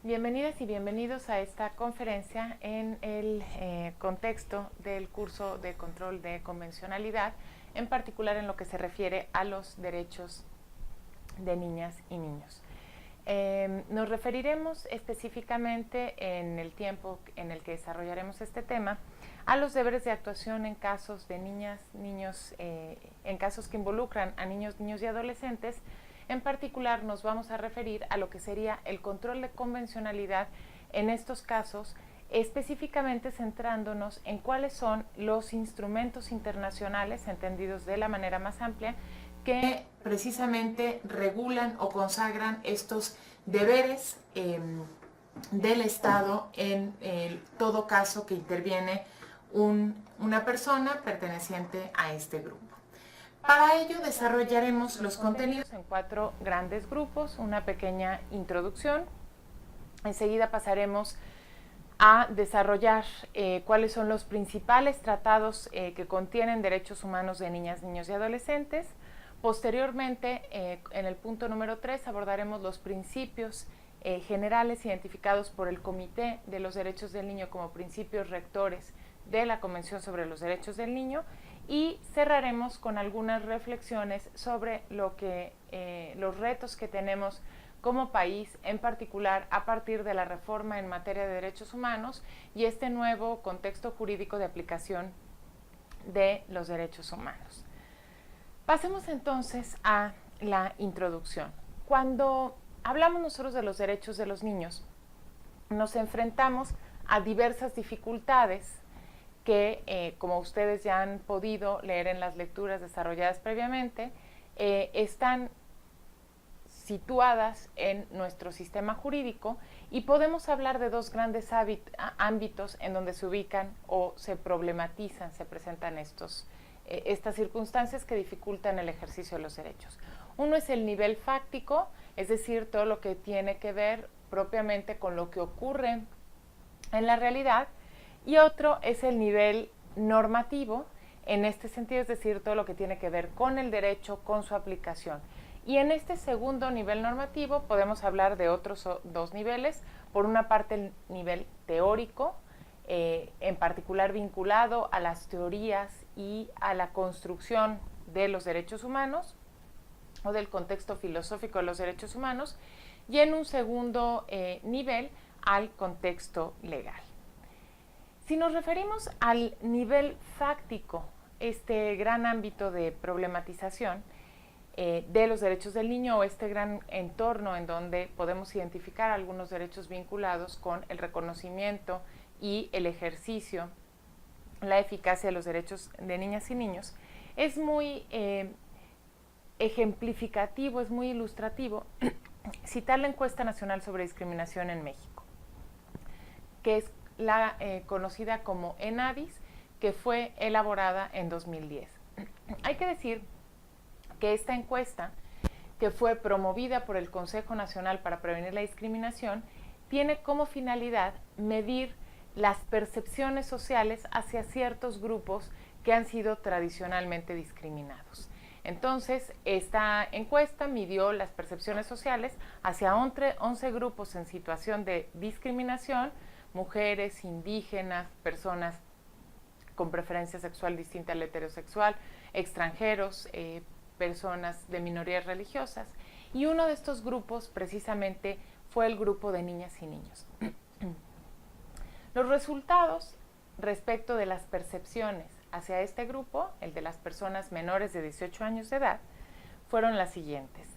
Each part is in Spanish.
Bienvenidas y bienvenidos a esta conferencia en el contexto del curso de control de convencionalidad, en particular en lo que se refiere a los derechos de niñas y niños. Nos referiremos específicamente en el tiempo en el que desarrollaremos este tema a los deberes de actuación en casos de niñas, niños, en casos que involucran a niños, niños y adolescentes. En particular nos vamos a referir a lo que sería el control de convencionalidad en estos casos, específicamente centrándonos en cuáles son los instrumentos internacionales, entendidos de la manera más amplia, que precisamente regulan o consagran estos deberes del Estado en todo caso que interviene una persona perteneciente a este grupo. Para ello desarrollaremos los contenidos en 4 grandes grupos, una pequeña introducción. Enseguida pasaremos a desarrollar cuáles son los principales tratados que contienen derechos humanos de niñas, niños y adolescentes. Posteriormente, en el punto número 3, abordaremos los principios generales identificados por el Comité de los Derechos del Niño como principios rectores de la Convención sobre los Derechos del Niño, y cerraremos con algunas reflexiones sobre los retos que tenemos como país, en particular a partir de la reforma en materia de derechos humanos y este nuevo contexto jurídico de aplicación de los derechos humanos. Pasemos entonces a la introducción. Cuando hablamos nosotros de los derechos de los niños, nos enfrentamos a diversas dificultades que, como ustedes ya han podido leer en las lecturas desarrolladas previamente, están situadas en nuestro sistema jurídico, y podemos hablar de dos grandes ámbitos en donde se ubican o se problematizan, se presentan estas circunstancias que dificultan el ejercicio de los derechos. Uno es el nivel fáctico, es decir, todo lo que tiene que ver propiamente con lo que ocurre en la realidad, y otro es el nivel normativo, en este sentido, es decir, todo lo que tiene que ver con el derecho, con su aplicación. Y en este segundo nivel normativo podemos hablar de otros dos niveles. Por una parte, el nivel teórico, en particular vinculado a las teorías y a la construcción de los derechos humanos o del contexto filosófico de los derechos humanos, y en un segundo nivel al contexto legal. Si nos referimos al nivel fáctico, este gran ámbito de problematización de los derechos del niño, o este gran entorno en donde podemos identificar algunos derechos vinculados con el reconocimiento y el ejercicio, la eficacia de los derechos de niñas y niños, es muy ejemplificativo, es muy ilustrativo citar la Encuesta Nacional sobre Discriminación en México, que es la conocida como ENADIS, que fue elaborada en 2010. Hay que decir que esta encuesta, que fue promovida por el Consejo Nacional para Prevenir la Discriminación, tiene como finalidad medir las percepciones sociales hacia ciertos grupos que han sido tradicionalmente discriminados. Entonces, esta encuesta midió las percepciones sociales hacia 11 grupos en situación de discriminación: mujeres, indígenas, personas con preferencia sexual distinta al heterosexual, extranjeros, personas de minorías religiosas, y uno de estos grupos precisamente fue el grupo de niñas y niños. Los resultados respecto de las percepciones hacia este grupo, el de las personas menores de 18 años de edad, fueron las siguientes.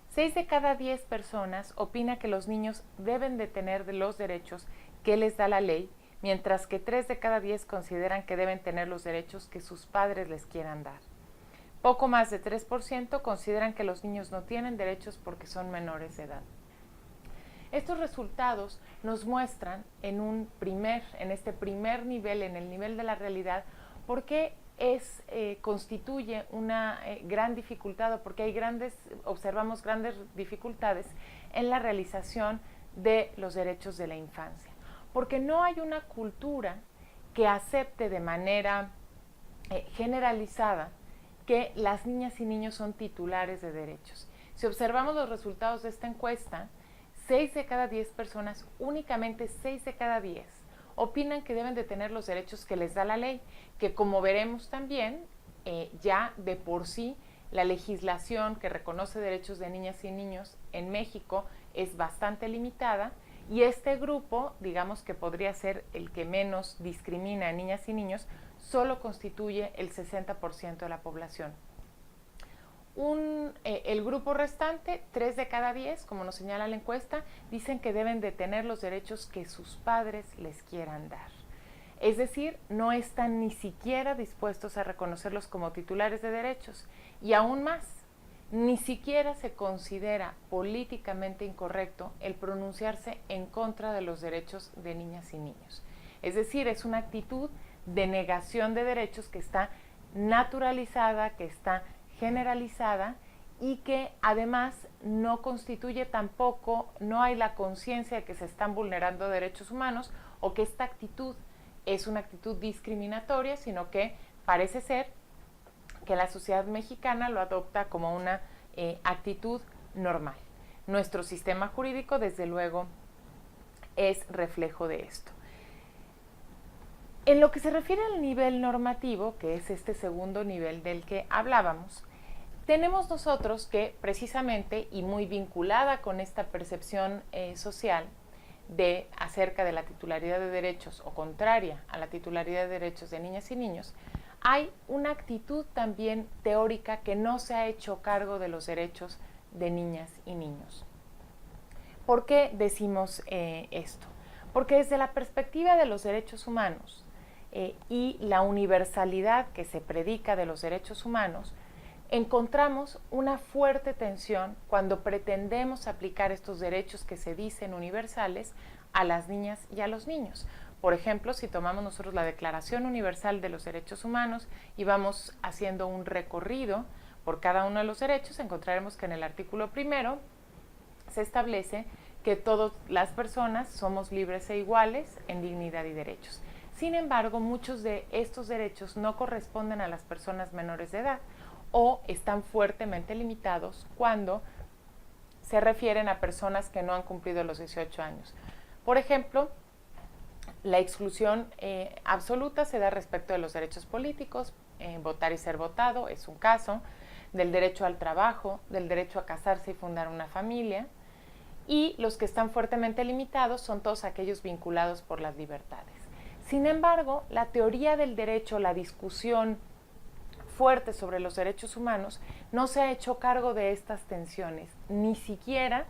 6 de cada 10 personas opina que los niños deben de tener los derechos que les da la ley, mientras que 3 de cada 10 consideran que deben tener los derechos que sus padres les quieran dar. Poco más de 3% consideran que los niños no tienen derechos porque son menores de edad. Estos resultados nos muestran en este primer nivel, en el nivel de la realidad, por qué constituye una gran dificultad, o porque observamos grandes dificultades en la realización de los derechos de la infancia. Porque no hay una cultura que acepte de manera generalizada que las niñas y niños son titulares de derechos. Si observamos los resultados de esta encuesta, 6 de cada 10 personas, únicamente 6 de cada 10, opinan que deben de tener los derechos que les da la ley, que como veremos también, ya de por sí la legislación que reconoce derechos de niñas y niños en México es bastante limitada, y este grupo, digamos que podría ser el que menos discrimina a niñas y niños, solo constituye el 60% de la población. El grupo restante, 3 de cada 10, como nos señala la encuesta, dicen que deben de tener los derechos que sus padres les quieran dar. Es decir, no están ni siquiera dispuestos a reconocerlos como titulares de derechos. Y aún más, ni siquiera se considera políticamente incorrecto el pronunciarse en contra de los derechos de niñas y niños. Es decir, es una actitud de negación de derechos que está naturalizada, que está generalizada y que además no constituye tampoco, no hay la conciencia de que se están vulnerando derechos humanos o que esta actitud es una actitud discriminatoria, sino que parece ser que la sociedad mexicana lo adopta como una actitud normal. Nuestro sistema jurídico, desde luego, es reflejo de esto. En lo que se refiere al nivel normativo, que es este segundo nivel del que hablábamos, tenemos nosotros que precisamente, y muy vinculada con esta percepción social acerca de la titularidad de derechos o contraria a la titularidad de derechos de niñas y niños, hay una actitud también teórica que no se ha hecho cargo de los derechos de niñas y niños. ¿Por qué decimos esto? Porque desde la perspectiva de los derechos humanos y la universalidad que se predica de los derechos humanos, encontramos una fuerte tensión cuando pretendemos aplicar estos derechos que se dicen universales a las niñas y a los niños. Por ejemplo, si tomamos nosotros la Declaración Universal de los Derechos Humanos y vamos haciendo un recorrido por cada uno de los derechos, encontraremos que en el artículo primero se establece que todas las personas somos libres e iguales en dignidad y derechos. Sin embargo, muchos de estos derechos no corresponden a las personas menores de edad o están fuertemente limitados cuando se refieren a personas que no han cumplido los 18 años. Por ejemplo, la exclusión absoluta se da respecto de los derechos políticos, votar y ser votado es un caso, del derecho al trabajo, del derecho a casarse y fundar una familia, y los que están fuertemente limitados son todos aquellos vinculados por las libertades. Sin embargo, la teoría del derecho, la discusión fuerte sobre los derechos humanos, no se ha hecho cargo de estas tensiones, ni siquiera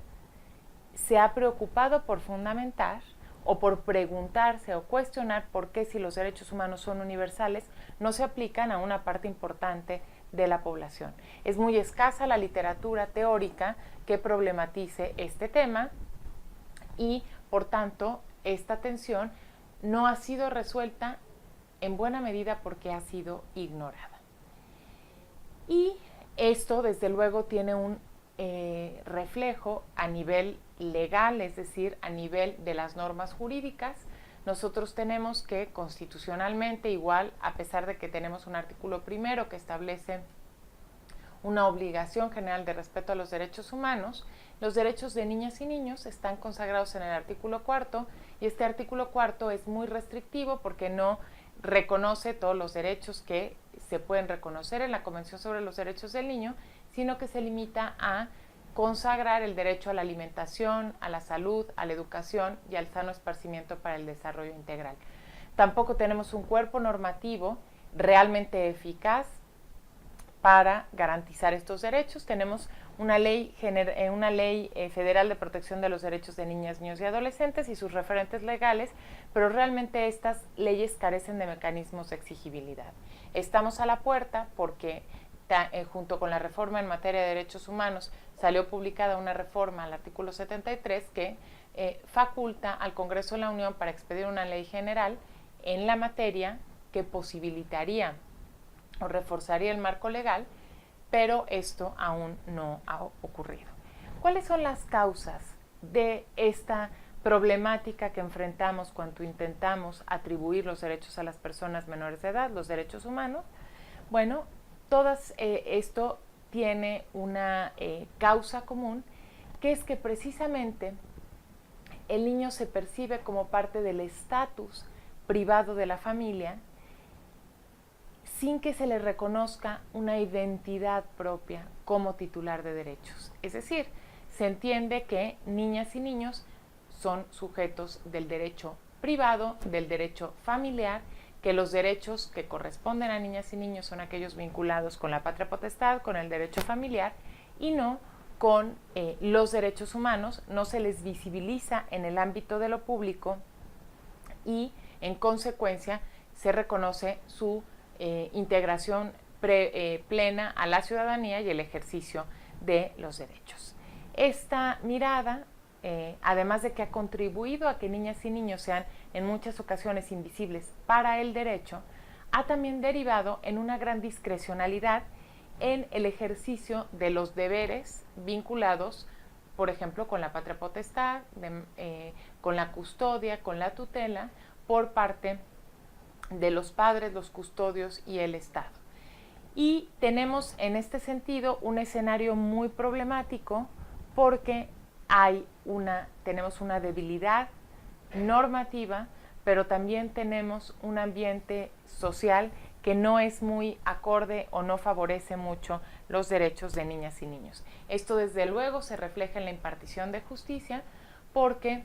se ha preocupado por fundamentar o por preguntarse o cuestionar por qué, si los derechos humanos son universales, no se aplican a una parte importante de la población. Es muy escasa la literatura teórica que problematice este tema y, por tanto, esta tensión no ha sido resuelta en buena medida porque ha sido ignorada. Y esto, desde luego, tiene un reflejo a nivel legal, es decir, a nivel de las normas jurídicas. Nosotros tenemos que constitucionalmente, igual, a pesar de que tenemos un artículo primero que establece una obligación general de respeto a los derechos humanos, los derechos de niñas y niños están consagrados en el artículo cuarto, y este artículo cuarto es muy restrictivo porque no reconoce todos los derechos que se pueden reconocer en la Convención sobre los Derechos del Niño, sino que se limita a consagrar el derecho a la alimentación, a la salud, a la educación y al sano esparcimiento para el desarrollo integral. Tampoco tenemos un cuerpo normativo realmente eficaz para garantizar estos derechos. Tenemos una ley federal de protección de los derechos de niñas, niños y adolescentes y sus referentes legales, pero realmente estas leyes carecen de mecanismos de exigibilidad. Estamos a la puerta porque junto con la reforma en materia de derechos humanos salió publicada una reforma al artículo 73 que faculta al Congreso de la Unión para expedir una ley general en la materia que posibilitaría o reforzaría el marco legal, pero esto aún no ha ocurrido. ¿Cuáles son las causas de esta problemática que enfrentamos cuando intentamos atribuir los derechos a las personas menores de edad, los derechos humanos? Bueno, esto tiene una causa común, que es que precisamente el niño se percibe como parte del estatus privado de la familia sin que se le reconozca una identidad propia como titular de derechos. Es decir, se entiende que niñas y niños son sujetos del derecho privado, del derecho familiar, que los derechos que corresponden a niñas y niños son aquellos vinculados con la patria potestad, con el derecho familiar, y no con los derechos humanos. No se les visibiliza en el ámbito de lo público y, en consecuencia, se reconoce su integración plena a la ciudadanía y el ejercicio de los derechos. Esta mirada, además de que ha contribuido a que niñas y niños sean en muchas ocasiones invisibles para el derecho, ha también derivado en una gran discrecionalidad en el ejercicio de los deberes vinculados, por ejemplo, con la patria potestad, con la custodia, con la tutela, por parte de los padres, los custodios y el Estado. Y tenemos en este sentido un escenario muy problemático porque tenemos una debilidad normativa, pero también tenemos un ambiente social que no es muy acorde o no favorece mucho los derechos de niñas y niños. Esto desde luego se refleja en la impartición de justicia, porque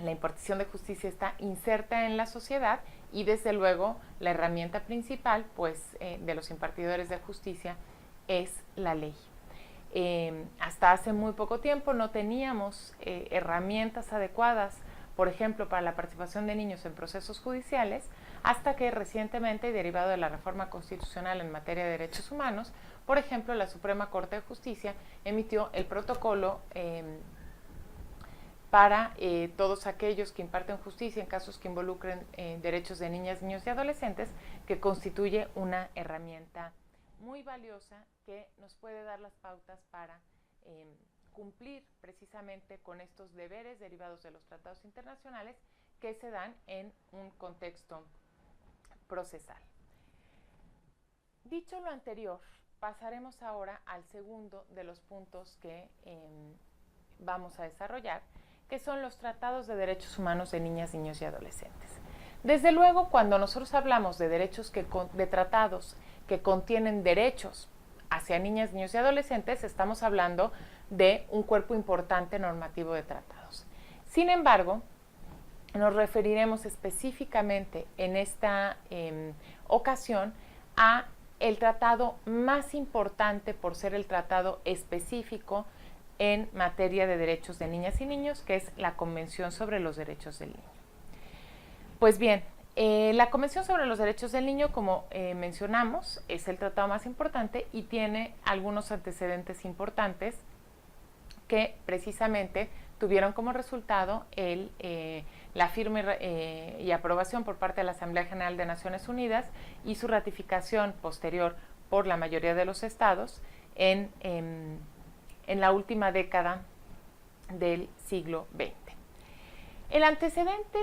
la impartición de justicia está inserta en la sociedad y desde luego la herramienta principal de los impartidores de justicia es la ley. Hasta hace muy poco tiempo no teníamos herramientas adecuadas, por ejemplo, para la participación de niños en procesos judiciales, hasta que recientemente, y derivado de la reforma constitucional en materia de derechos humanos, por ejemplo, la Suprema Corte de Justicia emitió el protocolo para todos aquellos que imparten justicia en casos que involucren derechos de niñas, niños y adolescentes, que constituye una herramienta muy valiosa que nos puede dar las pautas para cumplir precisamente con estos deberes derivados de los tratados internacionales que se dan en un contexto procesal. Dicho lo anterior, pasaremos ahora al segundo de los puntos que vamos a desarrollar, que son los tratados de derechos humanos de niñas, niños y adolescentes. Desde luego, cuando nosotros hablamos de de tratados que contienen derechos hacia niñas, niños y adolescentes, estamos hablando de un cuerpo importante normativo de tratados. Sin embargo, nos referiremos específicamente en esta ocasión a el tratado más importante por ser el tratado específico en materia de derechos de niñas y niños, que es la Convención sobre los Derechos del Niño. Pues bien, la Convención sobre los Derechos del Niño, como mencionamos, es el tratado más importante y tiene algunos antecedentes importantes que precisamente tuvieron como resultado la firma y aprobación por parte de la Asamblea General de Naciones Unidas y su ratificación posterior por la mayoría de los estados en la última década del siglo XX. El antecedente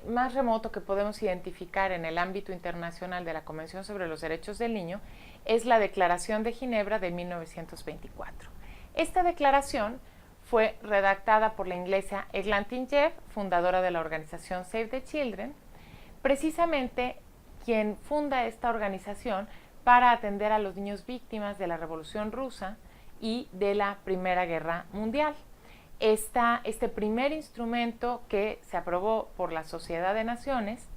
más remoto que podemos identificar en el ámbito internacional de la Convención sobre los Derechos del Niño es la Declaración de Ginebra de 1924. Esta declaración fue redactada por la inglesa Eglantine Jeff, fundadora de la organización Save the Children, precisamente quien funda esta organización para atender a los niños víctimas de la Revolución Rusa y de la Primera Guerra Mundial. Este primer instrumento que se aprobó por la Sociedad de Naciones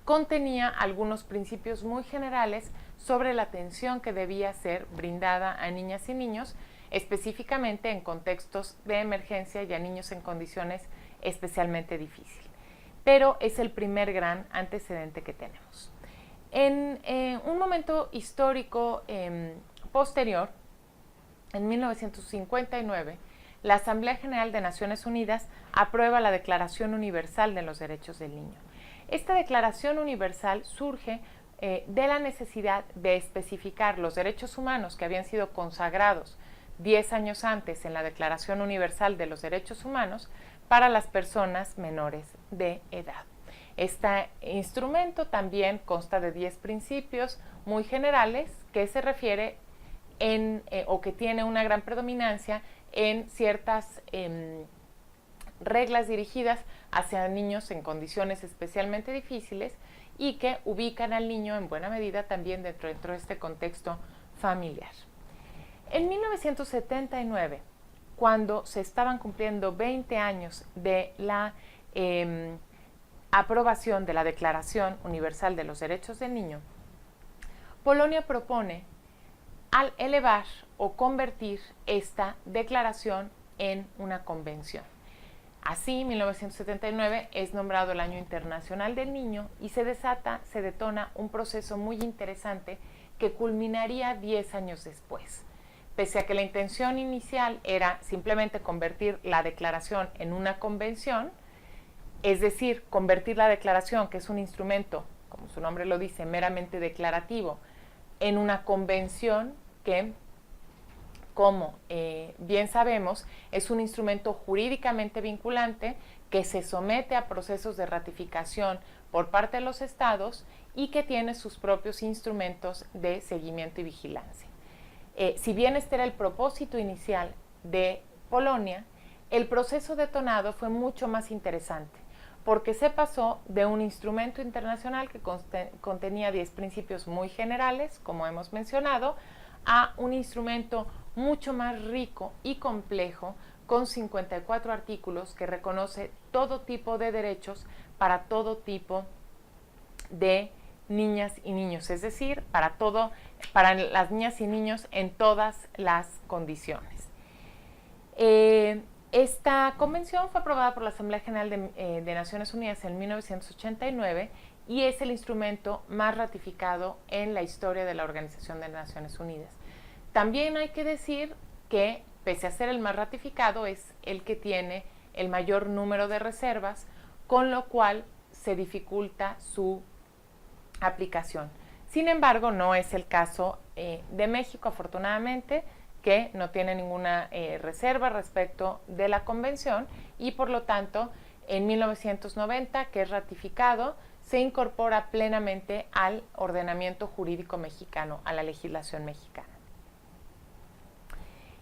contenía algunos principios muy generales sobre la atención que debía ser brindada a niñas y niños, específicamente en contextos de emergencia y a niños en condiciones especialmente difíciles. Pero es el primer gran antecedente que tenemos. En un momento histórico posterior, en 1959, la Asamblea General de Naciones Unidas aprueba la Declaración Universal de los Derechos del Niño. Esta Declaración Universal surge de la necesidad de especificar los derechos humanos que habían sido consagrados 10 años antes en la Declaración Universal de los Derechos Humanos para las personas menores de edad. Este instrumento también consta de 10 principios muy generales que se refiere o que tiene una gran predominancia en ciertas reglas dirigidas hacia niños en condiciones especialmente difíciles y que ubican al niño en buena medida también dentro de este contexto familiar. En 1979, cuando se estaban cumpliendo 20 años de la aprobación de la Declaración Universal de los Derechos del Niño, Polonia propone al elevar o convertir esta declaración en una convención. Así, 1979 es nombrado el Año Internacional del Niño y se detona un proceso muy interesante que culminaría 10 años después. Pese a que la intención inicial era simplemente convertir la declaración en una convención, es decir, convertir la declaración, que es un instrumento, como su nombre lo dice, meramente declarativo, en una convención que, como bien sabemos, es un instrumento jurídicamente vinculante que se somete a procesos de ratificación por parte de los estados y que tiene sus propios instrumentos de seguimiento y vigilancia. Si bien este era el propósito inicial de Polonia, el proceso detonado fue mucho más interesante, porque se pasó de un instrumento internacional que contenía 10 principios muy generales, como hemos mencionado, a un instrumento mucho más rico y complejo, con 54 artículos que reconoce todo tipo de derechos para todo tipo de niñas y niños, es decir, para las niñas y niños en todas las condiciones. Esta convención fue aprobada por la Asamblea General de Naciones Unidas en 1989 y es el instrumento más ratificado en la historia de la Organización de Naciones Unidas. También hay que decir que, pese a ser el más ratificado, es el que tiene el mayor número de reservas, con lo cual se dificulta su aplicación. Sin embargo, no es el caso de México, afortunadamente, que no tiene ninguna reserva respecto de la convención y, por lo tanto, en 1990, que es ratificado, se incorpora plenamente al ordenamiento jurídico mexicano, a la legislación mexicana.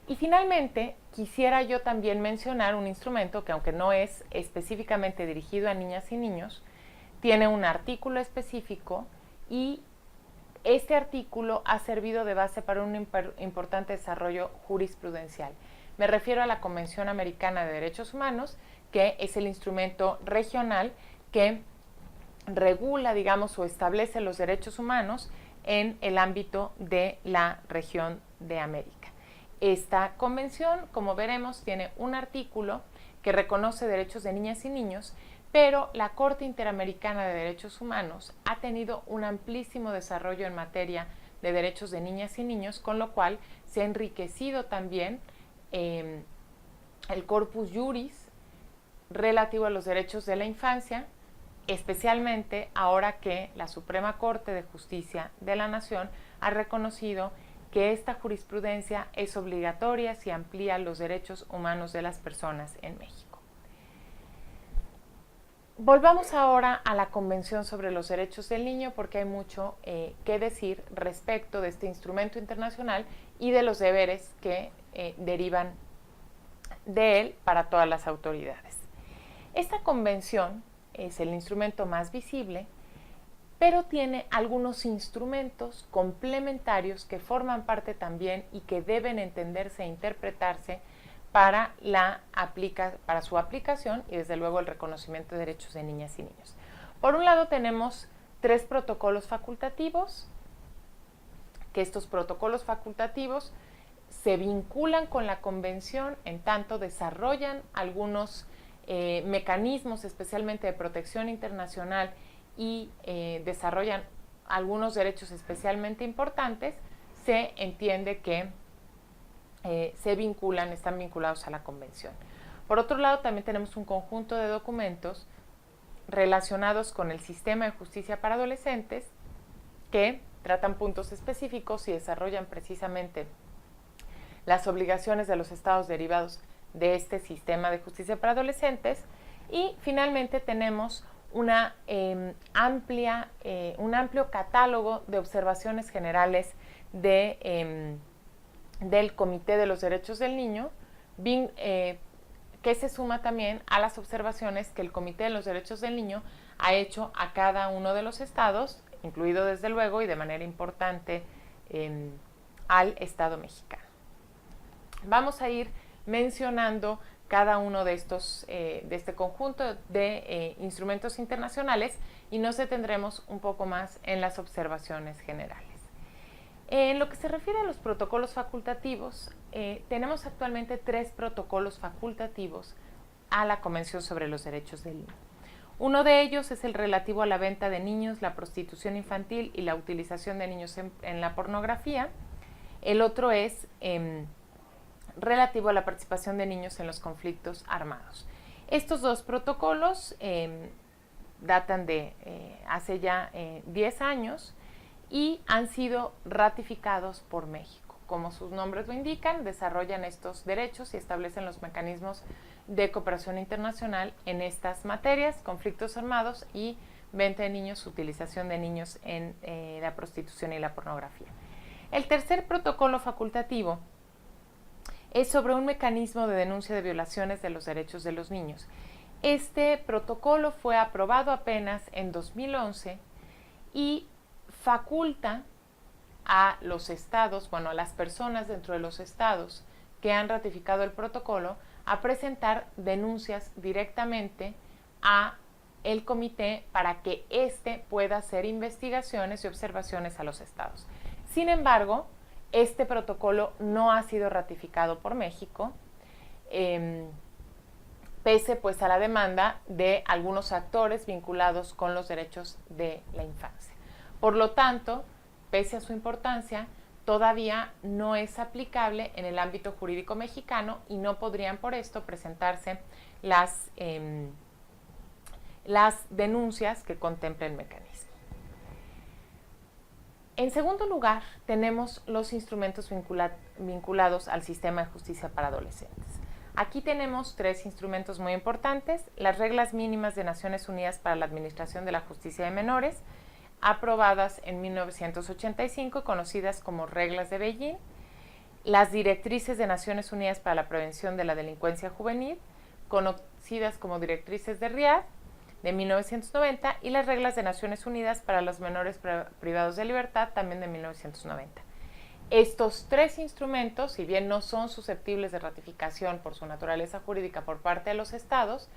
Y finalmente, quisiera yo también mencionar un instrumento que, aunque no es específicamente dirigido a niñas y niños, tiene un artículo específico y este artículo ha servido de base para un importante desarrollo jurisprudencial. Me refiero a la Convención Americana de Derechos Humanos, que es el instrumento regional que regula, digamos, o establece los derechos humanos en el ámbito de la región de América. Esta convención, como veremos, tiene un artículo que reconoce derechos de niñas y niños, pero la Corte Interamericana de Derechos Humanos ha tenido un amplísimo desarrollo en materia de derechos de niñas y niños, con lo cual se ha enriquecido también el corpus juris relativo a los derechos de la infancia, especialmente ahora que la Suprema Corte de Justicia de la Nación ha reconocido que esta jurisprudencia es obligatoria si amplía los derechos humanos de las personas en México. Volvamos ahora a la Convención sobre los Derechos del Niño, porque hay mucho que decir respecto de este instrumento internacional y de los deberes que derivan de él para todas las autoridades. Esta convención es el instrumento más visible, pero tiene algunos instrumentos complementarios que forman parte también y que deben entenderse e interpretarse para su aplicación y, desde luego, el reconocimiento de derechos de niñas y niños. Por un lado, tenemos 3 protocolos facultativos, que estos protocolos facultativos se vinculan con la convención, en tanto desarrollan algunos mecanismos, especialmente de protección internacional, y desarrollan algunos derechos especialmente importantes. Se entiende que están vinculados a la convención. Por otro lado, también tenemos un conjunto de documentos relacionados con el sistema de justicia para adolescentes que tratan puntos específicos y desarrollan precisamente las obligaciones de los estados derivados de este sistema de justicia para adolescentes. Y finalmente tenemos un amplio catálogo de observaciones generales del Comité de los Derechos del Niño, que se suma también a las observaciones que el Comité de los Derechos del Niño ha hecho a cada uno de los estados, incluido desde luego y de manera importante al Estado mexicano. Vamos a ir mencionando cada uno de estos, de este conjunto de instrumentos internacionales y nos detendremos un poco más en las observaciones generales. En lo que se refiere a los protocolos facultativos, tenemos actualmente 3 protocolos facultativos a la Convención sobre los Derechos del Niño. Uno de ellos es el relativo a la venta de niños, la prostitución infantil y la utilización de niños en la pornografía. El otro es relativo a la participación de niños en los conflictos armados. Estos 2 protocolos datan de hace ya 10 años y han sido ratificados por México. Como sus nombres lo indican, desarrollan estos derechos y establecen los mecanismos de cooperación internacional en estas materias, conflictos armados y venta de niños, utilización de niños en la prostitución y la pornografía. El tercer protocolo facultativo es sobre un mecanismo de denuncia de violaciones de los derechos de los niños. Este protocolo fue aprobado apenas en 2011 y faculta a los estados, bueno, a las personas dentro de los estados que han ratificado el protocolo a presentar denuncias directamente a el comité para que éste pueda hacer investigaciones y observaciones a los estados. Sin embargo, este protocolo no ha sido ratificado por México, pese pues a la demanda de algunos actores vinculados con los derechos de la infancia. Por lo tanto, pese a su importancia, todavía no es aplicable en el ámbito jurídico mexicano y no podrían por esto presentarse las denuncias que contempla el mecanismo. En segundo lugar, tenemos los instrumentos vinculados al sistema de justicia para adolescentes. Aquí tenemos 3 instrumentos muy importantes: las reglas mínimas de Naciones Unidas para la Administración de la Justicia de Menores, aprobadas en 1985, conocidas como Reglas de Beijing, las Directrices de Naciones Unidas para la Prevención de la Delincuencia Juvenil, conocidas como Directrices de Riad, de 1990, y las Reglas de Naciones Unidas para los Menores Privados de Libertad, también de 1990. Estos 3 instrumentos, si bien no son susceptibles de ratificación por su naturaleza jurídica por parte de los estados,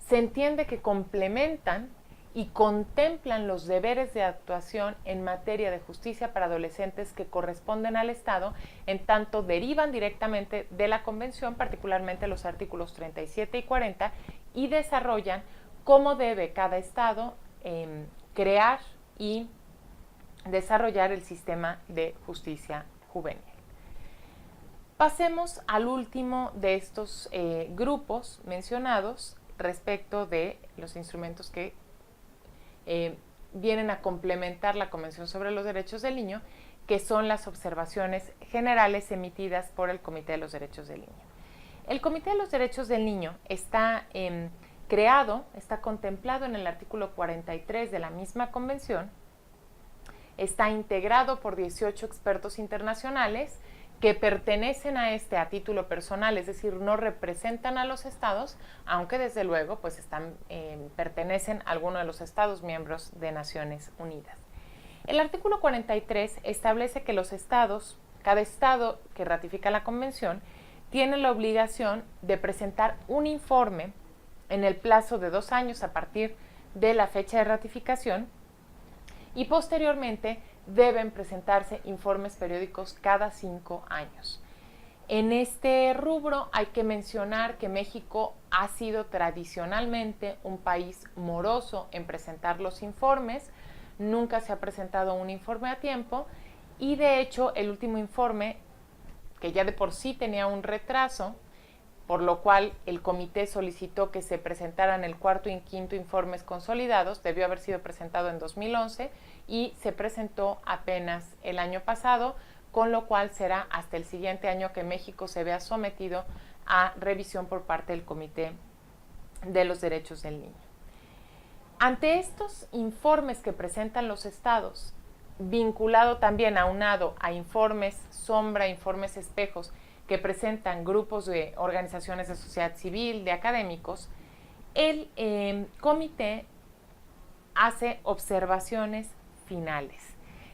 se entiende que complementan y contemplan los deberes de actuación en materia de justicia para adolescentes que corresponden al Estado, en tanto derivan directamente de la Convención, particularmente los artículos 37 y 40, y desarrollan cómo debe cada Estado crear y desarrollar el sistema de justicia juvenil. Pasemos al último de estos grupos mencionados respecto de los instrumentos que vienen a complementar la Convención sobre los Derechos del Niño, que son las observaciones generales emitidas por el Comité de los Derechos del Niño. El Comité de los Derechos del Niño está creado, está contemplado en el artículo 43 de la misma Convención, está integrado por 18 expertos internacionales que pertenecen a a título personal, es decir, no representan a los estados, aunque desde luego pues pertenecen a alguno de los estados miembros de Naciones Unidas. El artículo 43 establece que los estados, cada estado que ratifica la convención, tiene la obligación de presentar un informe en el plazo de 2 años a partir de la fecha de ratificación, y posteriormente deben presentarse informes periódicos cada 5 años. En este rubro hay que mencionar que México ha sido tradicionalmente un país moroso en presentar los informes, nunca se ha presentado un informe a tiempo, y de hecho el último informe, que ya de por sí tenía un retraso, por lo cual el comité solicitó que se presentaran el 4º y 5º informes consolidados, debió haber sido presentado en 2011 y se presentó apenas el año pasado, con lo cual será hasta el siguiente año que México se vea sometido a revisión por parte del Comité de los Derechos del Niño. Ante estos informes que presentan los estados, vinculado también aunado a informes sombra, informes espejos, que presentan grupos de organizaciones de sociedad civil, de académicos, el comité hace observaciones finales.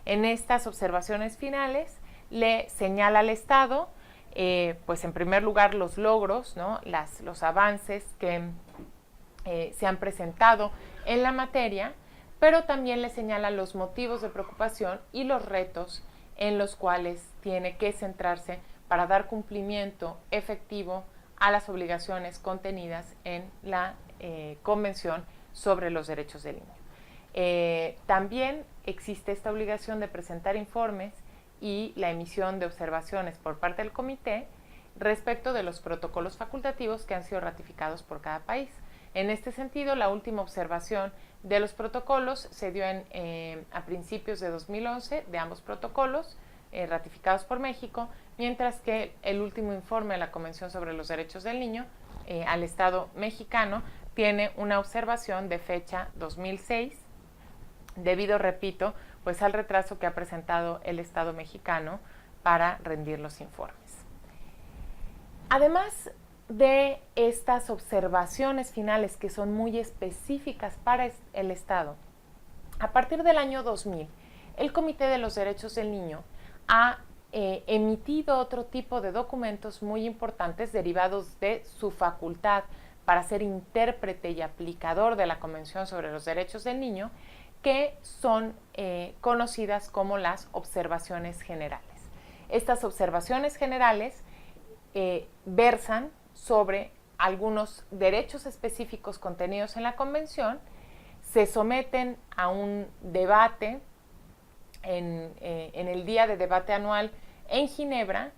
En estas observaciones finales le señala al Estado, pues en primer lugar los logros, ¿no? los avances que se han presentado en la materia, pero también le señala los motivos de preocupación y los retos en los cuales tiene que centrarse para dar cumplimiento efectivo a las obligaciones contenidas en la Convención sobre los Derechos del Niño. También existe esta obligación de presentar informes y la emisión de observaciones por parte del comité respecto de los protocolos facultativos que han sido ratificados por cada país. En este sentido, la última observación de los protocolos se dio a principios de 2011 de ambos protocolos ratificados por México, mientras que el último informe de la Convención sobre los Derechos del Niño al Estado mexicano tiene una observación de fecha 2006, debido, repito, pues al retraso que ha presentado el Estado mexicano para rendir los informes. Además de estas observaciones finales que son muy específicas para el Estado, a partir del año 2000, el Comité de los Derechos del Niño ha emitido otro tipo de documentos muy importantes derivados de su facultad para ser intérprete y aplicador de la Convención sobre los Derechos del Niño, que son conocidas como las observaciones generales. Estas observaciones generales versan sobre algunos derechos específicos contenidos en la Convención, se someten a un debate en el Día de Debate Anual en Ginebra,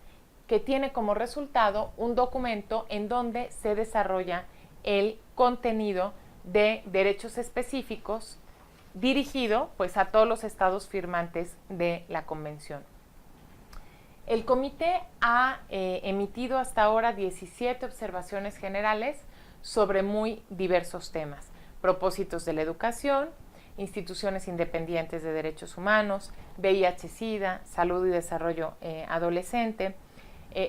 que tiene como resultado un documento en donde se desarrolla el contenido de derechos específicos dirigido pues a todos los estados firmantes de la Convención. El comité ha emitido hasta ahora 17 observaciones generales sobre muy diversos temas: propósitos de la educación, instituciones independientes de derechos humanos, VIH-Sida, salud y desarrollo adolescente,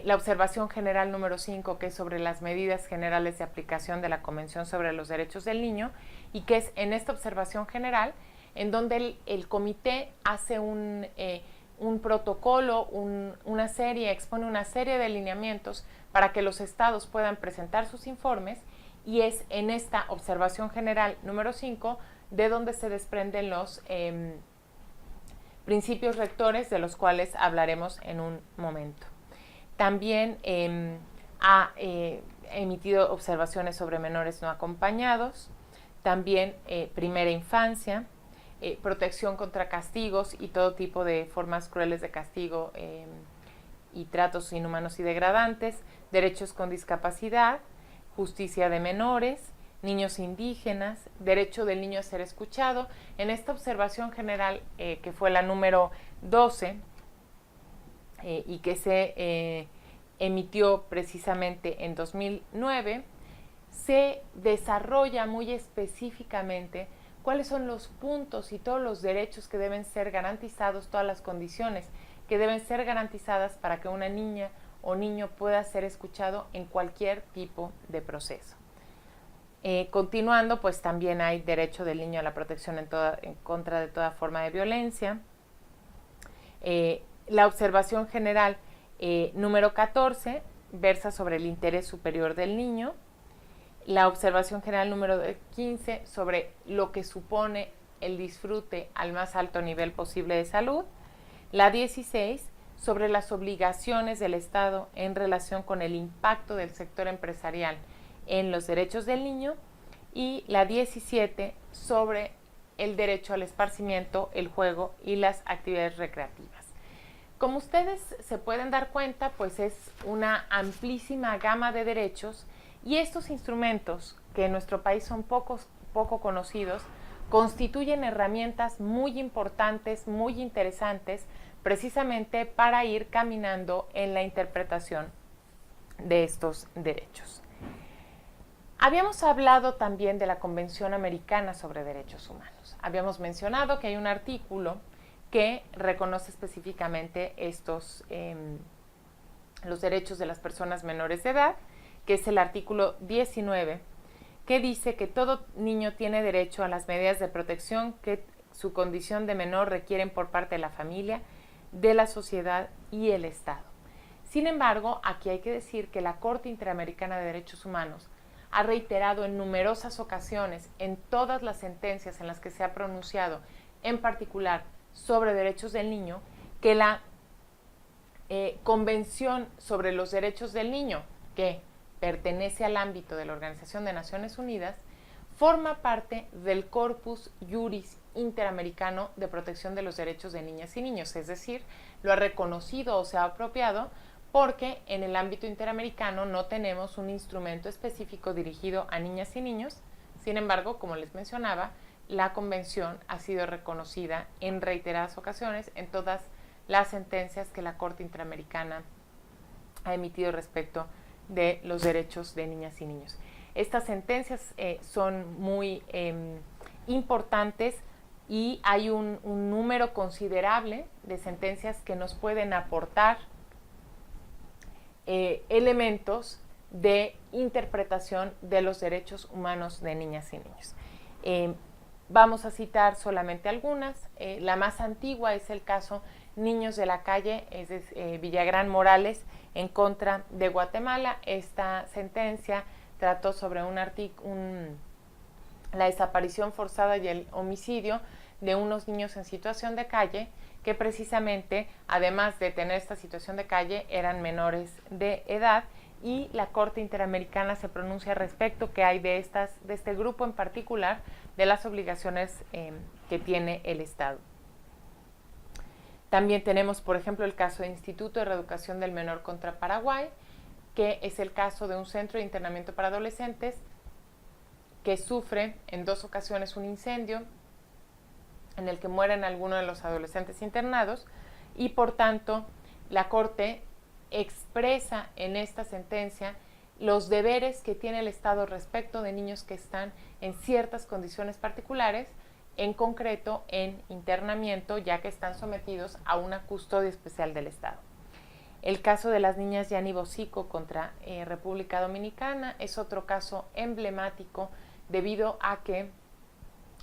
la observación general número 5, que es sobre las medidas generales de aplicación de la Convención sobre los Derechos del Niño, y que es en esta observación general en donde el comité hace un protocolo, expone una serie de lineamientos para que los estados puedan presentar sus informes, y es en esta observación general número 5 de donde se desprenden los principios rectores, de los cuales hablaremos en un momento. También ha emitido observaciones sobre menores no acompañados, también primera infancia, protección contra castigos y todo tipo de formas crueles de castigo y tratos inhumanos y degradantes, derechos con discapacidad, justicia de menores, niños indígenas, derecho del niño a ser escuchado. En esta observación general, que fue la número 12 y que se emitió precisamente en 2009, se desarrolla muy específicamente cuáles son los puntos y todos los derechos que deben ser garantizados, todas las condiciones que deben ser garantizadas para que una niña o niño pueda ser escuchado en cualquier tipo de proceso. Continuando, pues también hay derecho del niño a la protección en contra de toda forma de violencia. La observación general número 14 versa sobre el interés superior del niño. La observación general número 15 sobre lo que supone el disfrute al más alto nivel posible de salud. La 16 sobre las obligaciones del Estado en relación con el impacto del sector empresarial en los derechos del niño, y la 17 sobre el derecho al esparcimiento, el juego y las actividades recreativas. Como ustedes se pueden dar cuenta, pues es una amplísima gama de derechos, y estos instrumentos, que en nuestro país son poco conocidos, constituyen herramientas muy importantes, muy interesantes, precisamente para ir caminando en la interpretación de estos derechos. Habíamos hablado también de la Convención Americana sobre Derechos Humanos. Habíamos mencionado que hay un artículo que reconoce específicamente estos los derechos de las personas menores de edad, que es el artículo 19, que dice que todo niño tiene derecho a las medidas de protección que su condición de menor requieren por parte de la familia, de la sociedad y el Estado. Sin embargo, aquí hay que decir que la Corte Interamericana de Derechos Humanos ha reiterado en numerosas ocasiones, en todas las sentencias en las que se ha pronunciado, en particular sobre derechos del niño, que la Convención sobre los Derechos del Niño, que pertenece al ámbito de la Organización de Naciones Unidas, forma parte del Corpus Juris Interamericano de Protección de los Derechos de Niñas y Niños, es decir, lo ha reconocido o se ha apropiado porque en el ámbito interamericano no tenemos un instrumento específico dirigido a niñas y niños. Sin embargo, como les mencionaba, la Convención ha sido reconocida en reiteradas ocasiones en todas las sentencias que la Corte Interamericana ha emitido respecto de los derechos de niñas y niños. Estas sentencias son muy importantes y hay un número considerable de sentencias que nos pueden aportar elementos de interpretación de los derechos humanos de niñas y niños. Vamos a citar solamente algunas. La más antigua es el caso Niños de la Calle, es de Villagrán Morales en contra de Guatemala. Esta sentencia trató sobre la desaparición forzada y el homicidio de unos niños en situación de calle que precisamente, además de tener esta situación de calle, eran menores de edad, y la Corte Interamericana se pronuncia al respecto que hay de este grupo en particular, de las obligaciones que tiene el Estado. También tenemos, por ejemplo, el caso de Instituto de Reeducación del Menor contra Paraguay, que es el caso de un centro de internamiento para adolescentes que sufre en 2 ocasiones un incendio en el que mueren algunos de los adolescentes internados, y por tanto la Corte expresa en esta sentencia los deberes que tiene el Estado respecto de niños que están en ciertas condiciones particulares, en concreto en internamiento, ya que están sometidos a una custodia especial del Estado. El caso de las niñas Yani Bosico contra República Dominicana es otro caso emblemático debido a que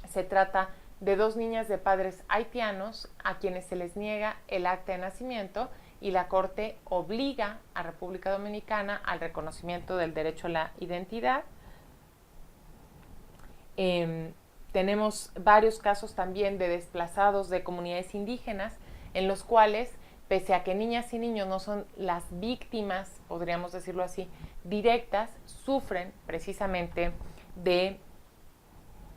se trata de 2 niñas de padres haitianos a quienes se les niega el acta de nacimiento, y la Corte obliga a República Dominicana al reconocimiento del derecho a la identidad. Tenemos varios casos también de desplazados de comunidades indígenas en los cuales, pese a que niñas y niños no son las víctimas, podríamos decirlo así, directas, sufren precisamente de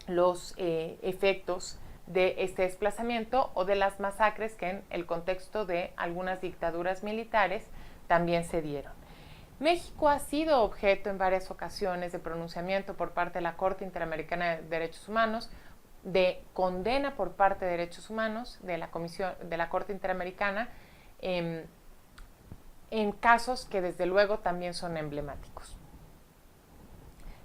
los efectos de este desplazamiento o de las masacres que en el contexto de algunas dictaduras militares también se dieron. México ha sido objeto en varias ocasiones de pronunciamiento por parte de la Corte Interamericana de Derechos Humanos, de condena por parte de Derechos Humanos de la Comisión de la Corte Interamericana en casos que desde luego también son emblemáticos.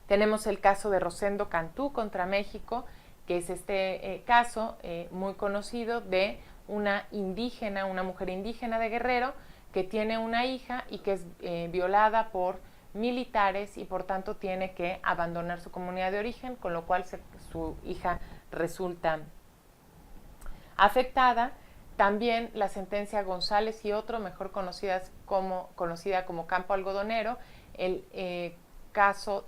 Tenemos el caso de Rosendo Cantú contra México, que es este caso muy conocido de una indígena, una mujer indígena de Guerrero, que tiene una hija y que es violada por militares y por tanto tiene que abandonar su comunidad de origen, con lo cual su hija resulta afectada. También la sentencia González y otro, mejor conocida como Campo Algodonero, el caso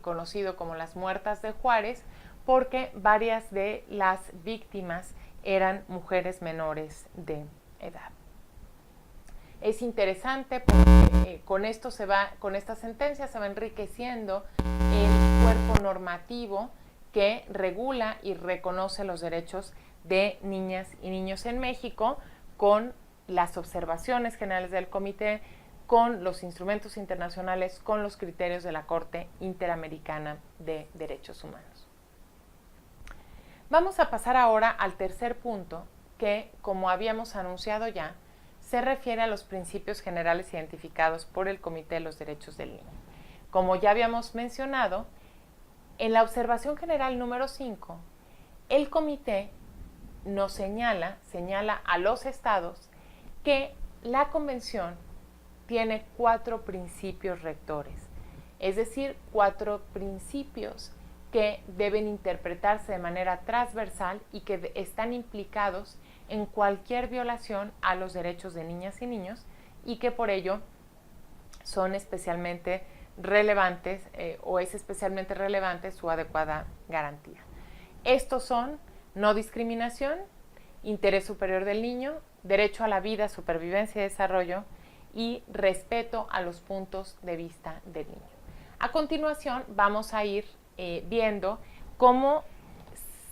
conocido como las Muertas de Juárez, porque varias de las víctimas eran mujeres menores de edad. Es interesante porque con esta sentencia se va enriqueciendo el cuerpo normativo que regula y reconoce los derechos de niñas y niños en México, con las observaciones generales del comité, con los instrumentos internacionales, con los criterios de la Corte Interamericana de Derechos Humanos. Vamos a pasar ahora al tercer punto, que, como habíamos anunciado ya, se refiere a los principios generales identificados por el Comité de los Derechos del Niño. Como ya habíamos mencionado, en la observación general número 5, el comité señala a los estados que la Convención tiene 4 principios rectores, es decir, 4 principios que deben interpretarse de manera transversal y que están implicados en cualquier violación a los derechos de niñas y niños y que por ello son especialmente relevantes o es especialmente relevante su adecuada garantía. Estos son no discriminación, interés superior del niño, derecho a la vida, supervivencia y desarrollo y respeto a los puntos de vista del niño. A continuación vamos a ir viendo cómo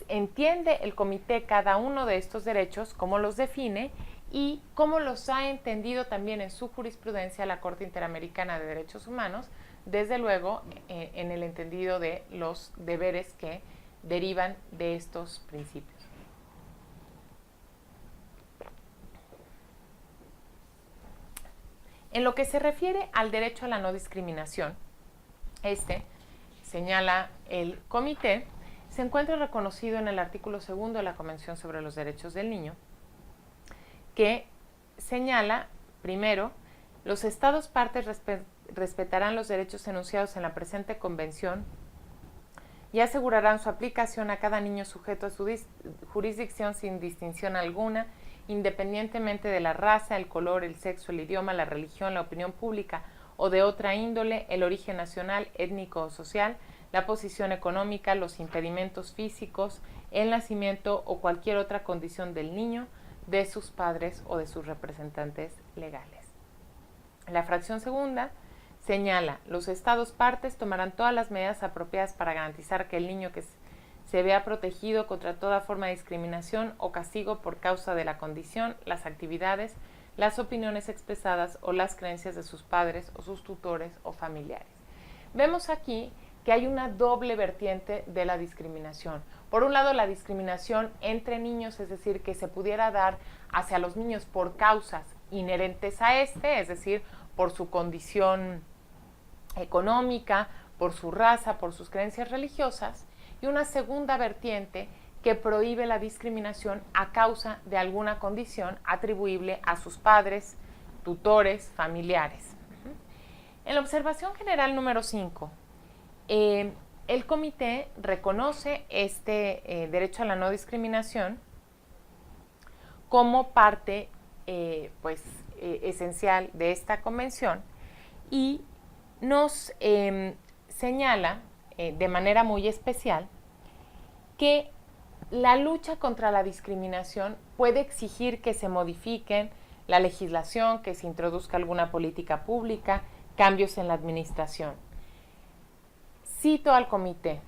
entiende el comité cada uno de estos derechos, cómo los define y cómo los ha entendido también en su jurisprudencia la Corte Interamericana de Derechos Humanos, desde luego en el entendido de los deberes que derivan de estos principios. En lo que se refiere al derecho a la no discriminación, señala el comité, se encuentra reconocido en el artículo 2 de la Convención sobre los Derechos del Niño, que señala, primero, los Estados partes respetarán los derechos enunciados en la presente convención y asegurarán su aplicación a cada niño sujeto a su jurisdicción sin distinción alguna, independientemente de la raza, el color, el sexo, el idioma, la religión, la opinión pública o de otra índole, el origen nacional, étnico o social, la posición económica, los impedimentos físicos, el nacimiento o cualquier otra condición del niño, de sus padres o de sus representantes legales. La fracción segunda señala, los Estados partes tomarán todas las medidas apropiadas para garantizar que el niño que se vea protegido contra toda forma de discriminación o castigo por causa de la condición, las actividades, las opiniones expresadas o las creencias de sus padres o sus tutores o familiares. Vemos aquí que hay una doble vertiente de la discriminación. Por un lado, la discriminación entre niños, es decir, que se pudiera dar hacia los niños por causas inherentes a es decir, por su condición económica, por su raza, por sus creencias religiosas, y una segunda vertiente que prohíbe la discriminación a causa de alguna condición atribuible a sus padres, tutores, familiares. En la observación general número 5, el comité reconoce este derecho a la no discriminación como parte esencial de esta convención y nos señala de manera muy especial que la lucha contra la discriminación puede exigir que se modifiquen la legislación, que se introduzca alguna política pública, cambios en la administración. Cito al comité,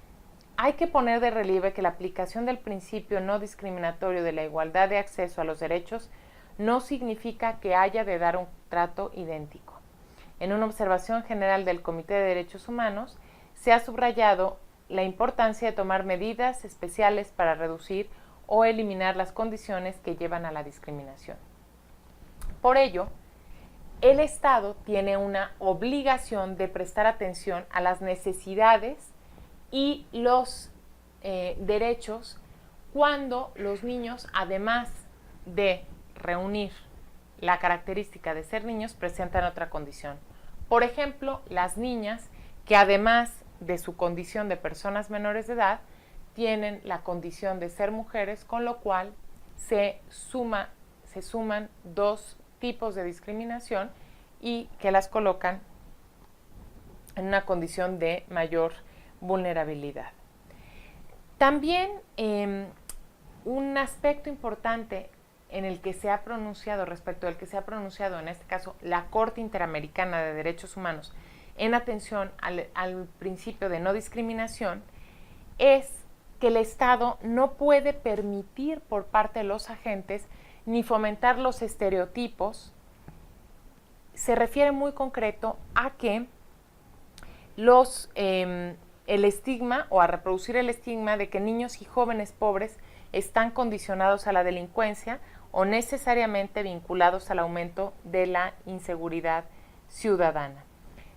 hay que poner de relieve que la aplicación del principio no discriminatorio de la igualdad de acceso a los derechos no significa que haya de dar un trato idéntico. En una observación general del Comité de Derechos Humanos, se ha subrayado la importancia de tomar medidas especiales para reducir o eliminar las condiciones que llevan a la discriminación. Por ello, el Estado tiene una obligación de prestar atención a las necesidades y los derechos cuando los niños, además de reunir la característica de ser niños, presentan otra condición. Por ejemplo, las niñas que además de su condición de personas menores de edad, tienen la condición de ser mujeres, con lo cual se suman dos tipos de discriminación y que las colocan en una condición de mayor vulnerabilidad. También un aspecto importante en el que se ha pronunciado, respecto al que se ha pronunciado en este caso la Corte Interamericana de Derechos Humanos en atención al principio de no discriminación, es que el Estado no puede permitir por parte de los agentes ni fomentar los estereotipos. Se refiere muy concreto a que el estigma o a reproducir el estigma de que niños y jóvenes pobres están condicionados a la delincuencia o necesariamente vinculados al aumento de la inseguridad ciudadana.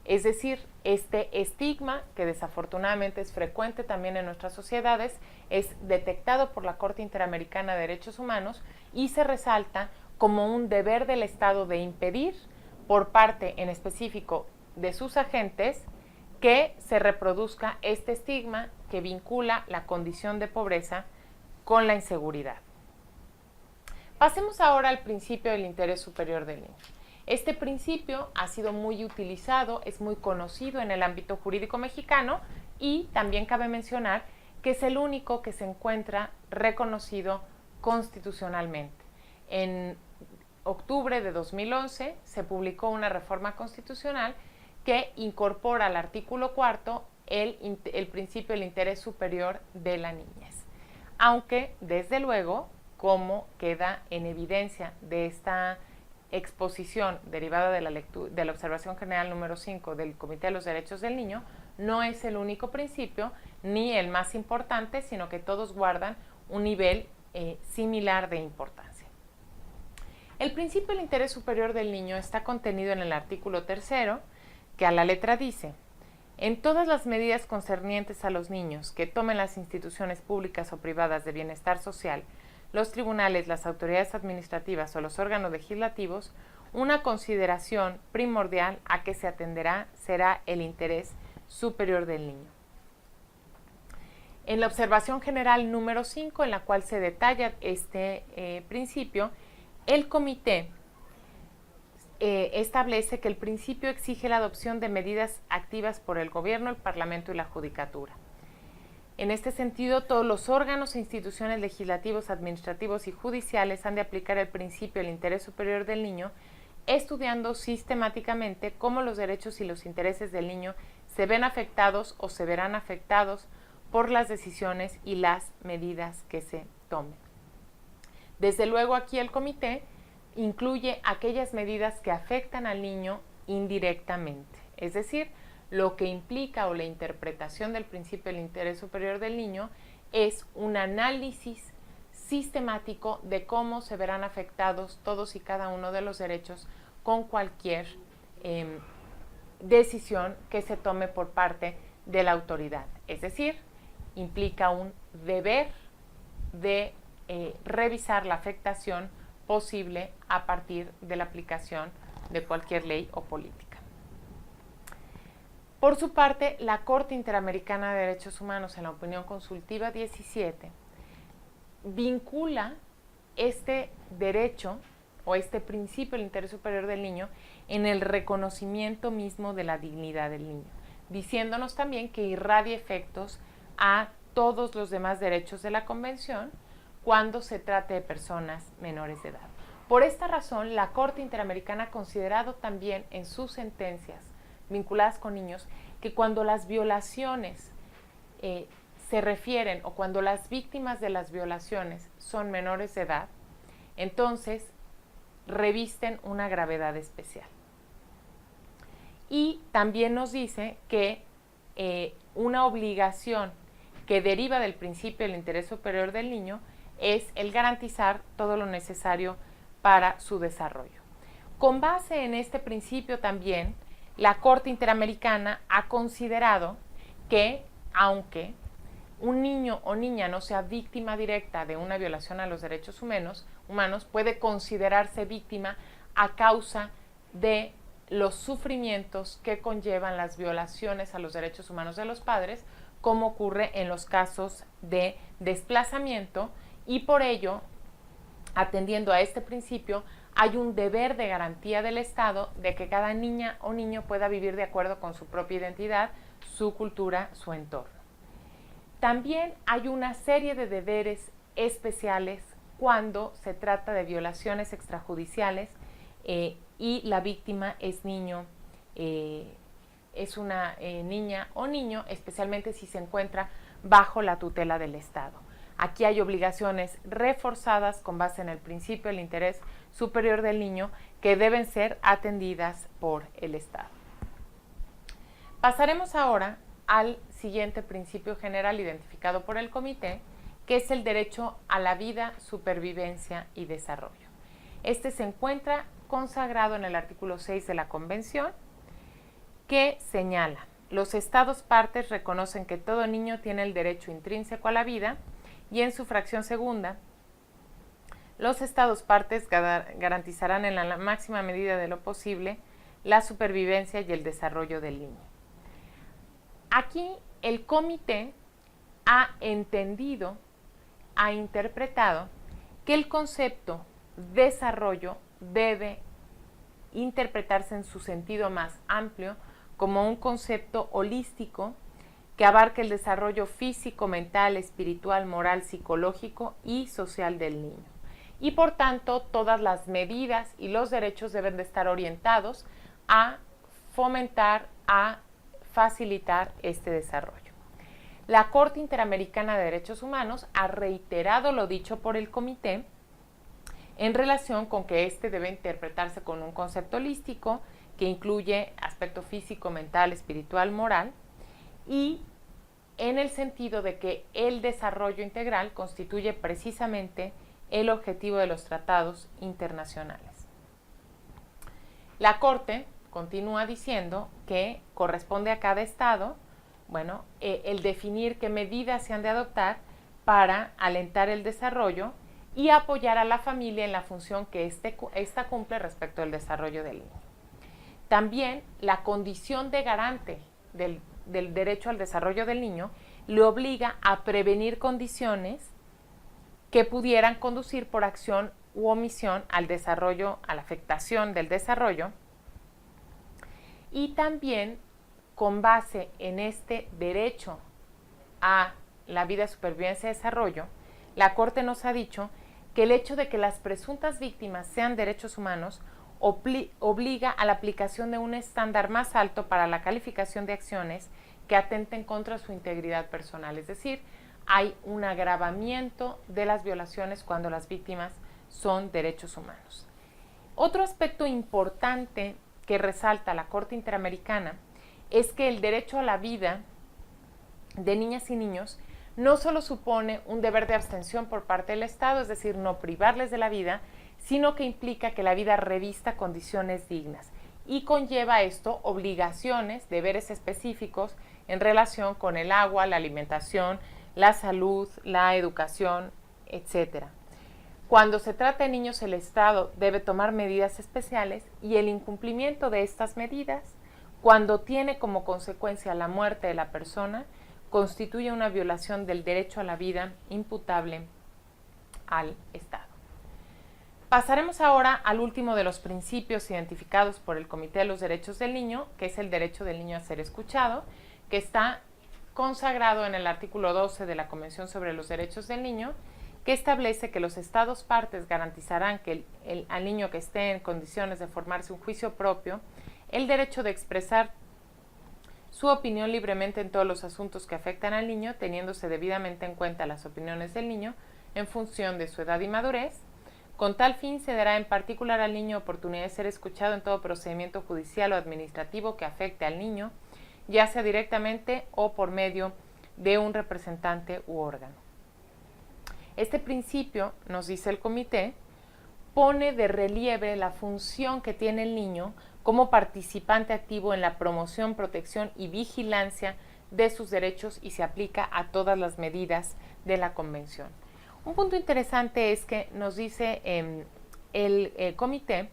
Es decir, este estigma, que desafortunadamente es frecuente también en nuestras sociedades, es detectado por la Corte Interamericana de Derechos Humanos y se resalta como un deber del Estado de impedir por parte en específico de sus agentes que se reproduzca este estigma que vincula la condición de pobreza con la inseguridad. Pasemos ahora al principio del interés superior del niño. Este principio ha sido muy utilizado, es muy conocido en el ámbito jurídico mexicano y también cabe mencionar que es el único que se encuentra reconocido constitucionalmente. En octubre de 2011 se publicó una reforma constitucional que incorpora al artículo 4 el principio del interés superior de la niñez. Aunque, desde luego, como queda en evidencia de esta exposición derivada de la observación general número 5 del Comité de los Derechos del Niño, no es el único principio ni el más importante, sino que todos guardan un nivel similar de importancia. El principio del interés superior del niño está contenido en el artículo 3, que a la letra dice: en todas las medidas concernientes a los niños que tomen las instituciones públicas o privadas de bienestar social, los tribunales, las autoridades administrativas o los órganos legislativos, una consideración primordial a que se atenderá será el interés superior del niño. En la observación general número 5, en la cual se detalla este principio, el comité establece que el principio exige la adopción de medidas activas por el gobierno, el parlamento y la judicatura. En este sentido, todos los órganos e instituciones legislativos, administrativos y judiciales han de aplicar el principio del interés superior del niño, estudiando sistemáticamente cómo los derechos y los intereses del niño se ven afectados o se verán afectados por las decisiones y las medidas que se tomen. Desde luego, aquí el comité incluye aquellas medidas que afectan al niño indirectamente, es decir, lo que implica o la interpretación del principio del interés superior del niño es un análisis sistemático de cómo se verán afectados todos y cada uno de los derechos con cualquier decisión que se tome por parte de la autoridad. Es decir, implica un deber de revisar la afectación posible a partir de la aplicación de cualquier ley o política. Por su parte, la Corte Interamericana de Derechos Humanos, en la opinión consultiva 17, vincula este derecho o este principio del interés superior del niño en el reconocimiento mismo de la dignidad del niño, diciéndonos también que irradia efectos a todos los demás derechos de la Convención cuando se trate de personas menores de edad. Por esta razón, la Corte Interamericana ha considerado también en sus sentencias vinculadas con niños que cuando las violaciones se refieren o cuando las víctimas de las violaciones son menores de edad, entonces revisten una gravedad especial. Y también nos dice que una obligación que deriva del principio del interés superior del niño es el garantizar todo lo necesario para su desarrollo. Con base en este principio también, la Corte Interamericana ha considerado que, aunque un niño o niña no sea víctima directa de una violación a los derechos humanos, puede considerarse víctima a causa de los sufrimientos que conllevan las violaciones a los derechos humanos de los padres, como ocurre en los casos de desplazamiento, y por ello, atendiendo a este principio, hay un deber de garantía del Estado de que cada niña o niño pueda vivir de acuerdo con su propia identidad, su cultura, su entorno. También hay una serie de deberes especiales cuando se trata de violaciones extrajudiciales y la víctima es niño, es una niña o niño, especialmente si se encuentra bajo la tutela del Estado. Aquí hay obligaciones reforzadas con base en el principio del interés superior del niño que deben ser atendidas por el Estado. Pasaremos ahora al siguiente principio general identificado por el comité, que es el derecho a la vida, supervivencia y desarrollo. Este se encuentra consagrado en el artículo 6 de la Convención, que señala: los Estados partes reconocen que todo niño tiene el derecho intrínseco a la vida, y en su fracción segunda, los Estados partes garantizarán en la máxima medida de lo posible la supervivencia y el desarrollo del niño. Aquí el comité ha entendido, ha interpretado que el concepto desarrollo debe interpretarse en su sentido más amplio como un concepto holístico que abarque el desarrollo físico, mental, espiritual, moral, psicológico y social del niño. Y por tanto, todas las medidas y los derechos deben de estar orientados a fomentar, a facilitar este desarrollo. La Corte Interamericana de Derechos Humanos ha reiterado lo dicho por el comité en relación con que este debe interpretarse con un concepto holístico que incluye aspecto físico, mental, espiritual, moral, y en el sentido de que el desarrollo integral constituye precisamente el objetivo de los tratados internacionales. La Corte continúa diciendo que corresponde a cada Estado, el definir qué medidas se han de adoptar para alentar el desarrollo y apoyar a la familia en la función que ésta cumple respecto al desarrollo del niño. También la condición de garante del derecho al desarrollo del niño le obliga a prevenir condiciones que pudieran conducir por acción u omisión al desarrollo, a la afectación del desarrollo, y también con base en este derecho a la vida, supervivencia y desarrollo, la Corte nos ha dicho que el hecho de que las presuntas víctimas sean derechos humanos obliga a la aplicación de un estándar más alto para la calificación de acciones que atenten contra su integridad personal. Es decir, hay un agravamiento de las violaciones cuando las víctimas son derechos humanos. Otro aspecto importante que resalta la Corte Interamericana es que el derecho a la vida de niñas y niños no solo supone un deber de abstención por parte del Estado, es decir, no privarles de la vida, sino que implica que la vida revista condiciones dignas y conlleva esto obligaciones, deberes específicos en relación con el agua, la alimentación, la salud, la educación, etc. Cuando se trata de niños, el Estado debe tomar medidas especiales y el incumplimiento de estas medidas, cuando tiene como consecuencia la muerte de la persona, constituye una violación del derecho a la vida imputable al Estado. Pasaremos ahora al último de los principios identificados por el Comité de los Derechos del Niño, que es el derecho del niño a ser escuchado, que está consagrado en el artículo 12 de la Convención sobre los Derechos del Niño, que establece que los Estados partes garantizarán que al niño que esté en condiciones de formarse un juicio propio, el derecho de expresar su opinión libremente en todos los asuntos que afectan al niño, teniéndose debidamente en cuenta las opiniones del niño en función de su edad y madurez. Con tal fin se dará en particular al niño oportunidad de ser escuchado en todo procedimiento judicial o administrativo que afecte al niño, ya sea directamente o por medio de un representante u órgano. Este principio, nos dice el comité, pone de relieve la función que tiene el niño como participante activo en la promoción, protección y vigilancia de sus derechos y se aplica a todas las medidas de la Convención. Un punto interesante es que nos dice el comité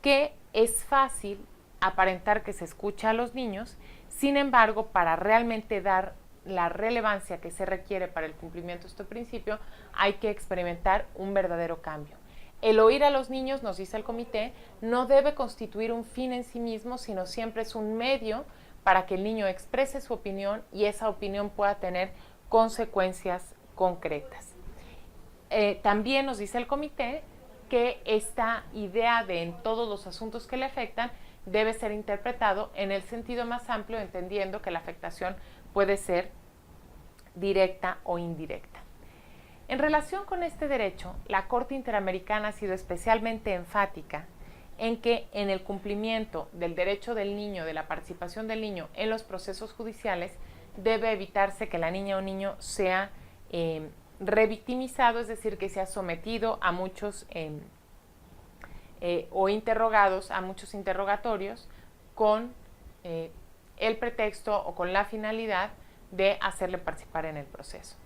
que es fácil aparentar que se escucha a los niños, sin embargo, para realmente dar la relevancia que se requiere para el cumplimiento de este principio, hay que experimentar un verdadero cambio. El oír a los niños, nos dice el comité, no debe constituir un fin en sí mismo, sino siempre es un medio para que el niño exprese su opinión y esa opinión pueda tener consecuencias concretas. También nos dice el comité que esta idea de en todos los asuntos que le afectan debe ser interpretado en el sentido más amplio, entendiendo que la afectación puede ser directa o indirecta. En relación con este derecho, la Corte Interamericana ha sido especialmente enfática en que en el cumplimiento del derecho del niño, de la participación del niño en los procesos judiciales, debe evitarse que la niña o niño sea revictimizado, es decir, que sea sometido a muchos o interrogados a muchos interrogatorios con el pretexto o con la finalidad de hacerle participar en el proceso.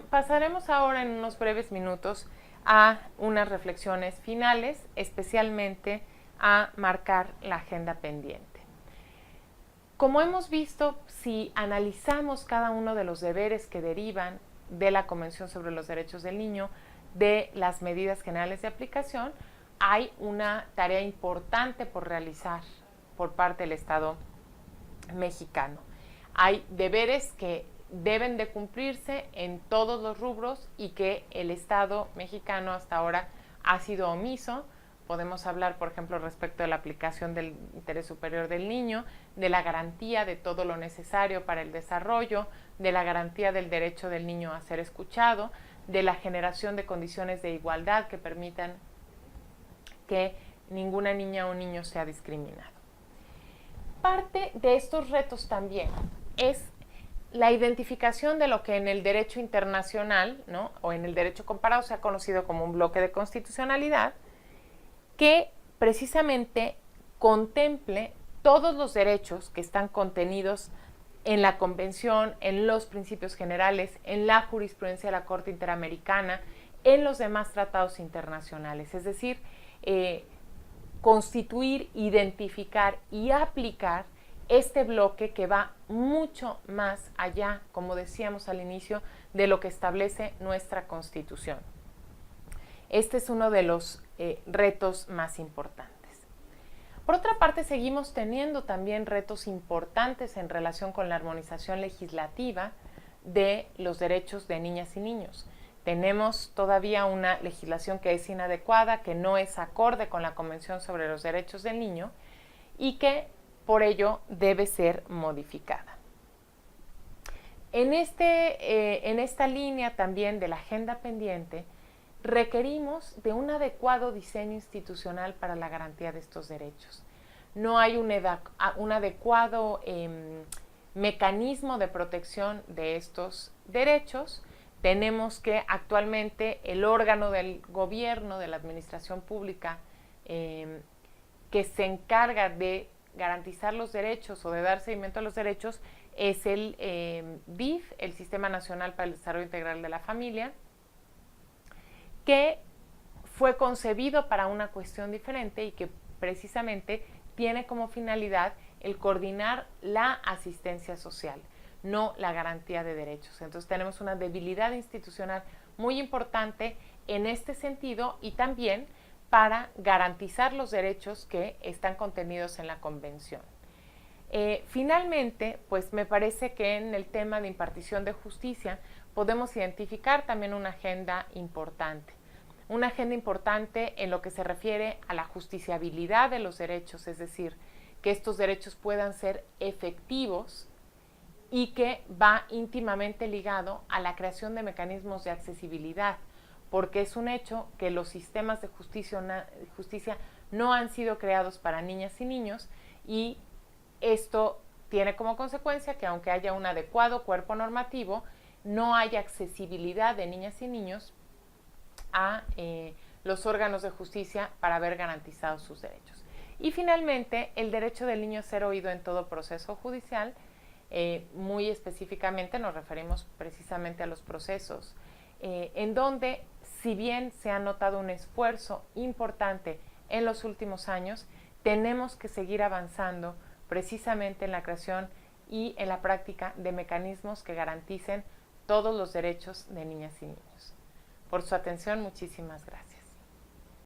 Pasaremos ahora en unos breves minutos a unas reflexiones finales, especialmente a marcar la agenda pendiente. Como hemos visto, si analizamos cada uno de los deberes que derivan de la Convención sobre los Derechos del Niño, de las medidas generales de aplicación, hay una tarea importante por realizar por parte del Estado mexicano. Hay deberes que deben de cumplirse en todos los rubros y que el Estado mexicano hasta ahora ha sido omiso. Podemos hablar, por ejemplo, respecto de la aplicación del interés superior del niño, de la garantía de todo lo necesario para el desarrollo, de la garantía del derecho del niño a ser escuchado, de la generación de condiciones de igualdad que permitan que ninguna niña o niño sea discriminado. Parte de estos retos también es la identificación de lo que en el derecho internacional, ¿no?, o en el derecho comparado se ha conocido como un bloque de constitucionalidad, que precisamente contemple todos los derechos que están contenidos en la Convención, en los principios generales, en la jurisprudencia de la Corte Interamericana, en los demás tratados internacionales. Es decir, constituir, identificar y aplicar este bloque que va mucho más allá, como decíamos al inicio, de lo que establece nuestra Constitución. Este es uno de los retos más importantes. Por otra parte, seguimos teniendo también retos importantes en relación con la armonización legislativa de los derechos de niñas y niños. Tenemos todavía una legislación que es inadecuada, que no es acorde con la Convención sobre los Derechos del Niño y que por ello debe ser modificada. En esta línea también de la agenda pendiente, requerimos de un adecuado diseño institucional para la garantía de estos derechos. No hay un adecuado mecanismo de protección de estos derechos. Tenemos que actualmente el órgano del gobierno, de la administración pública, que se encarga de garantizar los derechos o de dar seguimiento a los derechos es el DIF, el Sistema Nacional para el Desarrollo Integral de la Familia, que fue concebido para una cuestión diferente y que precisamente tiene como finalidad el coordinar la asistencia social, no la garantía de derechos. Entonces tenemos una debilidad institucional muy importante en este sentido y también para garantizar los derechos que están contenidos en la Convención. Finalmente, pues me parece que en el tema de impartición de justicia podemos identificar también una agenda importante en lo que se refiere a la justiciabilidad de los derechos, es decir, que estos derechos puedan ser efectivos y que va íntimamente ligado a la creación de mecanismos de accesibilidad, porque es un hecho que los sistemas de justicia no han sido creados para niñas y niños y esto tiene como consecuencia que aunque haya un adecuado cuerpo normativo, no haya accesibilidad de niñas y niños a los órganos de justicia para ver garantizados sus derechos. Y finalmente, el derecho del niño a ser oído en todo proceso judicial, muy específicamente nos referimos precisamente a los procesos, en donde, si bien se ha notado un esfuerzo importante en los últimos años, tenemos que seguir avanzando precisamente en la creación y en la práctica de mecanismos que garanticen todos los derechos de niñas y niños. Por su atención, muchísimas gracias.